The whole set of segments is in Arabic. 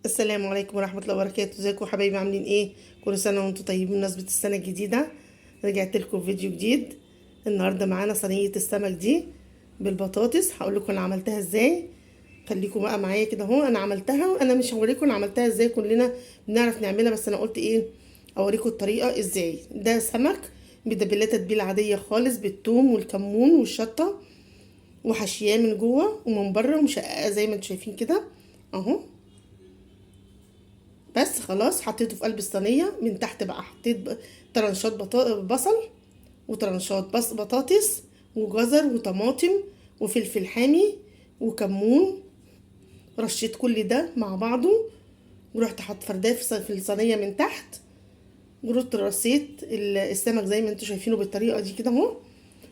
السلام عليكم ورحمة الله وبركاته. ازيكم يا حبايبي؟ عاملين ايه؟ كل سنة وانتم طيبين بمناسبة السنة الجديدة. رجعت لكم فيديو جديد. النهاردة معانا صينية السمك دي بالبطاطس. هقول لكم انا عملتها ازاي. خليكم بقى معايا كده اهو. انا عملتها وانا مش هوريكم انا عملتها ازاي، كلنا بنعرف نعملها، بس انا قلت ايه اوريكم الطريقة ازاي. ده سمك متبلة تتبيلة عادية خالص بالثوم والكمون والشطة، وحشياه من جوه ومن بره ومشققة زي ما انتم شايفين كده اهو. بس خلاص حطيته في قلب الصينيه. من تحت بقى حطيت طرنشات بصل، وطرنشات بطاطس، وجزر وطماطم وفلفل حامي وكمون. رشيت كل ده مع بعضه ورحت حط فرداه في الصينيه من تحت. ورحت رصيت السمك زي ما انتوا شايفينه بالطريقه دي كده اهو،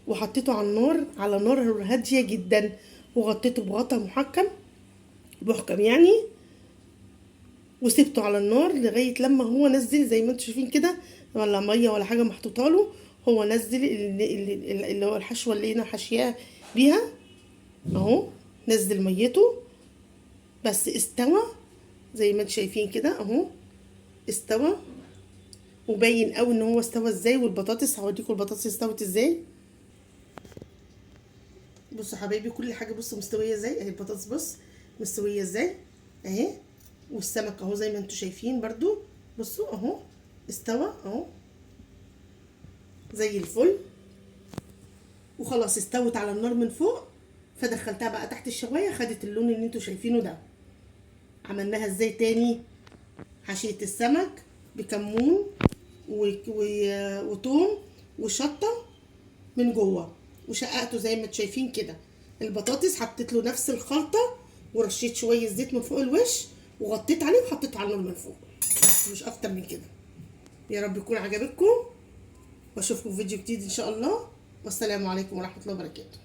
وحطيته على النار، على نار هاديه جدا، وغطيته بغطا محكم يعني. وسبته على النار لغايه لما هو نزل زي ما انتم شايفين كده، ولا ميه ولا حاجه محطوطه له. هو نزل اللي هو الحشوه اللي انا حاشياه بيها اهو، نزل ميته. بس استوى زي ما انتم شايفين كده اهو، استوى وباين قوي ان هو استوى ازاي. والبطاطس هوريكم البطاطس استوت ازاي. بصوا حبايبي كل حاجه، بصوا مستويه ازاي اهي. البطاطس بص مستويه ازاي اهي، والسمك اهو زي ما انتم شايفين برضو. بصوا اهو استوى اهو زي الفل. وخلاص استوت على النار من فوق، فدخلتها بقى تحت الشوايه، خدت اللون اللي انتوا شايفينه ده. عملناها ازاي تاني؟ حشية السمك بكمون وتوم وشطه من جوه، وشققته زي ما انتوا شايفين كده. البطاطس حطيت له نفس الخلطه، ورشيت شويه زيت من فوق الوش، وغطيت عليه وحطيته على النار من فوق. بس مش اكتر من كده. يا رب يكون عجبكم، واشوفكم في فيديو جديد ان شاء الله. والسلام عليكم ورحمه الله وبركاته.